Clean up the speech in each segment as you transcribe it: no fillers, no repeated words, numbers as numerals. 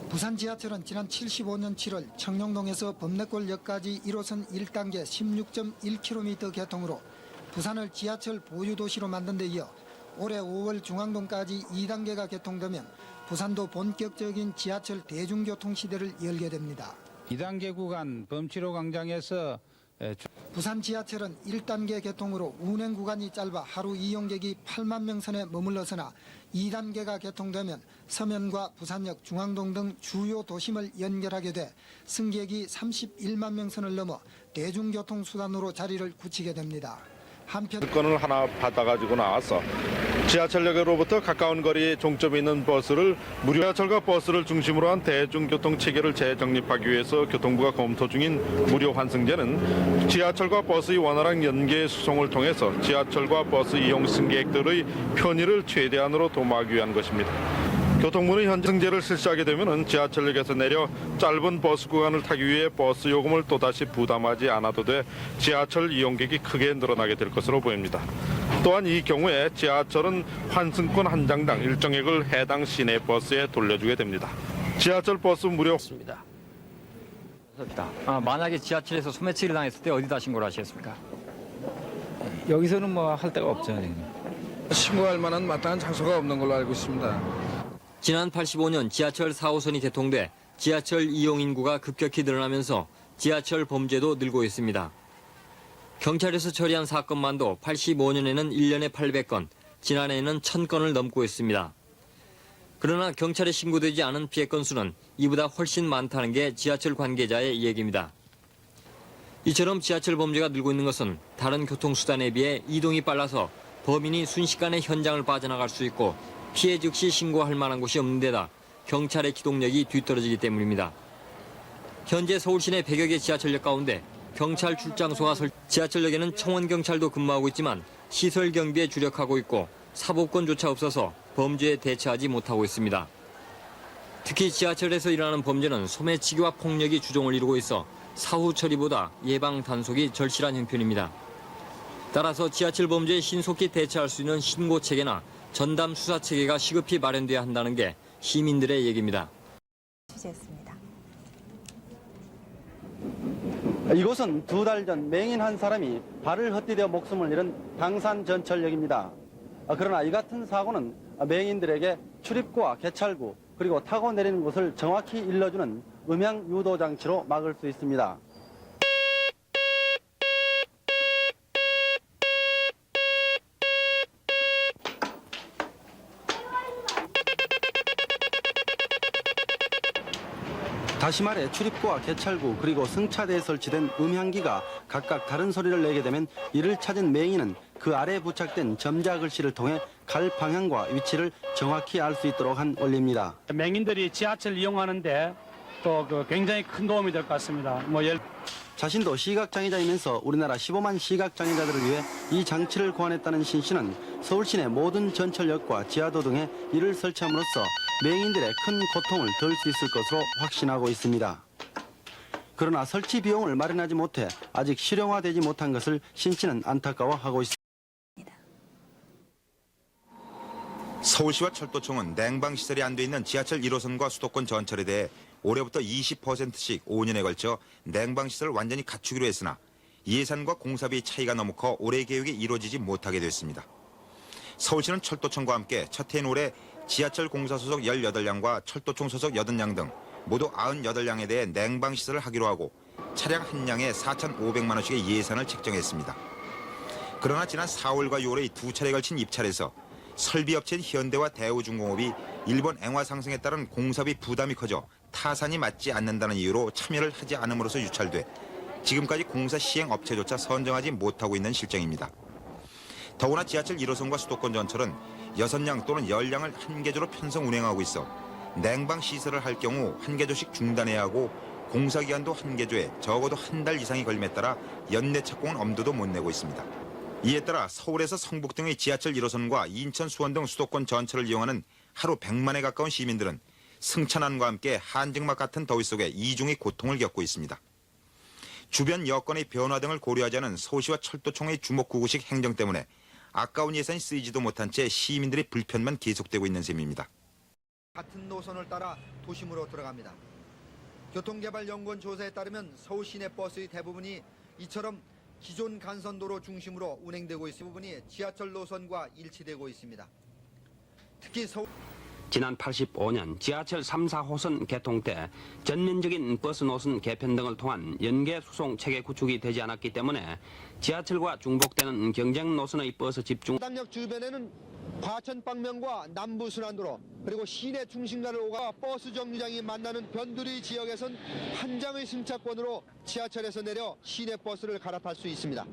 부산 지하철은 지난 75년 7월 청룡동에서 범내골역까지 1호선 1단계 16.1km 개통으로 부산을 지하철 보유도시로 만든 데 이어 올해 5월 중앙동까지 2단계가 개통되면 부산도 본격적인 지하철 대중교통 시대를 열게 됩니다. 2단계 구간 범치로 광장에서 부산 지하철은 1단계 개통으로 운행 구간이 짧아 하루 이용객이 8만 명 선에 머물러서나 2단계가 개통되면 서면과 부산역, 중앙동 등 주요 도심을 연결하게 돼 승객이 31만 명 선을 넘어 대중교통 수단으로 자리를 굳히게 됩니다. 한편 건을 하나 받아가지고 나와서 지하철역으로부터 가까운 거리에 종점이 있는 버스를 무료 지하철과 버스를 중심으로 한 대중교통 체계를 재정립하기 위해서 교통부가 검토 중인 무료 환승제는 지하철과 버스의 원활한 연계 수송을 통해서 지하철과 버스 이용 승객들의 편의를 최대한으로 도모하기 위한 것입니다. 교통부는 현재 승제를 실시하게 되면 지하철역에서 내려 짧은 버스 구간을 타기 위해 버스 요금을 또다시 부담하지 않아도 돼 지하철 이용객이 크게 늘어나게 될 것으로 보입니다. 또한 이 경우에 지하철은 환승권 한 장당 일정액을 해당 시내 버스에 돌려주게 됩니다. 지하철 버스 무료. 만약에 지하철에서 소매치기를 당했을 때 어디다 신고를 하시겠습니까? 여기서는 뭐 할 데가 없죠. 신고할 만한 마땅한 장소가 없는 걸로 알고 있습니다. 지난 85년 지하철 4호선이 개통돼 지하철 이용 인구가 급격히 늘어나면서 지하철 범죄도 늘고 있습니다. 경찰에서 처리한 사건만도 85년에는 1년에 800건, 지난해에는 1000건을 넘고 있습니다. 그러나 경찰에 신고되지 않은 피해 건수는 이보다 훨씬 많다는 게 지하철 관계자의 얘기입니다. 이처럼 지하철 범죄가 늘고 있는 것은 다른 교통수단에 비해 이동이 빨라서 범인이 순식간에 현장을 빠져나갈 수 있고 피해 즉시 신고할 만한 곳이 없는 데다 경찰의 기동력이 뒤떨어지기 때문입니다. 현재 서울 시내 100여 개 지하철역 가운데 경찰 출장소가 지하철역에는 청원경찰도 근무하고 있지만 시설 경비에 주력하고 있고 사법권조차 없어서 범죄에 대처하지 못하고 있습니다. 특히 지하철에서 일어나는 범죄는 소매치기와 폭력이 주종을 이루고 있어 사후 처리보다 예방 단속이 절실한 형편입니다. 따라서 지하철 범죄에 신속히 대처할 수 있는 신고 체계나 전담 수사 체계가 시급히 마련돼야 한다는 게 시민들의 얘기입니다. 취재했습니다. 이곳은 2달 전 맹인 한 사람이 발을 헛디뎌 목숨을 잃은 당산 전철역입니다. 그러나 이 같은 사고는 맹인들에게 출입구와 개찰구 그리고 타고 내리는 곳을 정확히 일러주는 음향 유도 장치로 막을 수 있습니다. 다시 말해 출입구와 개찰구 그리고 승차대에 설치된 음향기가 각각 다른 소리를 내게 되면 이를 찾은 맹인은 그 아래에 부착된 점자 글씨를 통해 갈 방향과 위치를 정확히 알 수 있도록 한 원리입니다. 맹인들이 지하철 이용하는데 또 굉장히 큰 도움이 될 것 같습니다. 자신도 시각장애자이면서 우리나라 15만 시각장애자들을 위해 이 장치를 고안했다는 신 씨는 서울 시내 모든 전철역과 지하도 등에 이를 설치함으로써 맹인들의 큰 고통을 덜 수 있을 것으로 확신하고 있습니다. 그러나 설치 비용을 마련하지 못해 아직 실용화되지 못한 것을 신 씨는 안타까워하고 있습니다. 서울시와 철도청은 냉방시설이 안 돼 있는 지하철 1호선과 수도권 전철에 대해 올해부터 20%씩 5년에 걸쳐 냉방시설을 완전히 갖추기로 했으나 예산과 공사비 차이가 너무 커 올해 계획이 이루어지지 못하게 됐습니다. 서울시는 철도청과 함께 첫 해인 올해 지하철 공사 소속 18량과 철도청 소속 80량 등 모두 98량에 대해 냉방시설을 하기로 하고 차량 한 량에 4,500만 원씩의 예산을 책정했습니다. 그러나 지난 4월과 6월에 두 차례에 걸친 입찰에서 설비업체인 현대와 대우중공업이 일본 앵화 상승에 따른 공사비 부담이 커져 타산이 맞지 않는다는 이유로 참여를 하지 않음으로써 유찰돼 지금까지 공사 시행 업체조차 선정하지 못하고 있는 실정입니다. 더구나 지하철 1호선과 수도권 전철은 6량 또는 10량을 한 개조로 편성 운행하고 있어 냉방 시설을 할 경우 한 개조씩 중단해야 하고 공사 기간도 한 개조에 적어도 한 달 이상이 걸림에 따라 연내 착공은 엄두도 못 내고 있습니다. 이에 따라 서울에서 성북 등의 지하철 1호선과 인천, 수원 등 수도권 전철을 이용하는 하루 100만에 가까운 시민들은 승천안과 함께 한증막 같은 더위 속에 이중의 고통을 겪고 있습니다. 주변 여건의 변화 등을 고려하지 않은 서울시와 철도청의 주먹구구식 행정 때문에 아까운 예산이 쓰이지도 못한 채 시민들의 불편만 계속되고 있는 셈입니다. 같은 노선을 따라 도심으로 들어갑니다. 교통개발연구원 조사에 따르면 서울 시내 버스의 대부분이 이처럼 기존 간선도로 중심으로 운행되고 있는 부분이 지하철 노선과 일치되고 있습니다. 특히 서울 지난 85년 지하철 3, 4호선 개통 때 전면적인 버스 노선 개편 등을 통한 연계 수송 체계 구축이 되지 않았기 때문에 지하철과 중복되는 경쟁 노선의 버스 집중 당역 주변에는 과천 방면과 남부 순환도로 그리고 시내 중심가를 오가 버스 정류장이 만나는 변두리 지역에선 한 장의 승차권으로 지하철에서 내려 시내 버스를 갈아탈 수 있습니다.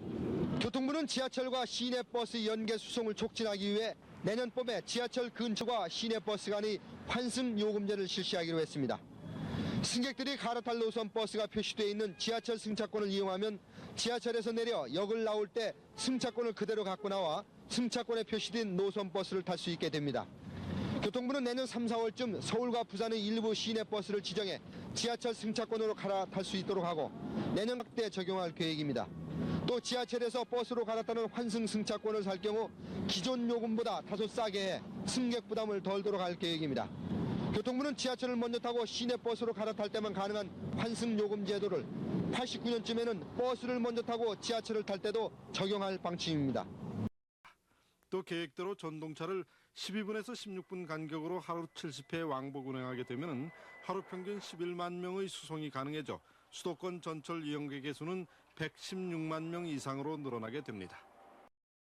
교통부는 지하철과 시내 버스 연계 수송을 촉진하기 위해 내년 봄에 지하철 근처와 시내 버스 간의 환승 요금제를 실시하기로 했습니다. 승객들이 갈아탈 노선 버스가 표시되어 있는 지하철 승차권을 이용하면 지하철에서 내려 역을 나올 때 승차권을 그대로 갖고 나와 승차권에 표시된 노선 버스를 탈 수 있게 됩니다. 교통부는 내년 3, 4월쯤 서울과 부산의 일부 시내 버스를 지정해 지하철 승차권으로 갈아탈 수 있도록 하고 내년 확대 적용할 계획입니다. 또 지하철에서 버스로 갈아타는 환승 승차권을 살 경우 기존 요금보다 다소 싸게 해 승객 부담을 덜도록 할 계획입니다. 교통부는 지하철을 먼저 타고 시내 버스로 갈아탈 때만 가능한 환승 요금 제도를 89년쯤에는 버스를 먼저 타고 지하철을 탈 때도 적용할 방침입니다. 또 계획대로 전동차를 12분에서 16분 간격으로 하루 70회 왕복 운행하게 되면 하루 평균 11만 명의 수송이 가능해져 수도권 전철 이용객의 수는 116만 명 이상으로 늘어나게 됩니다.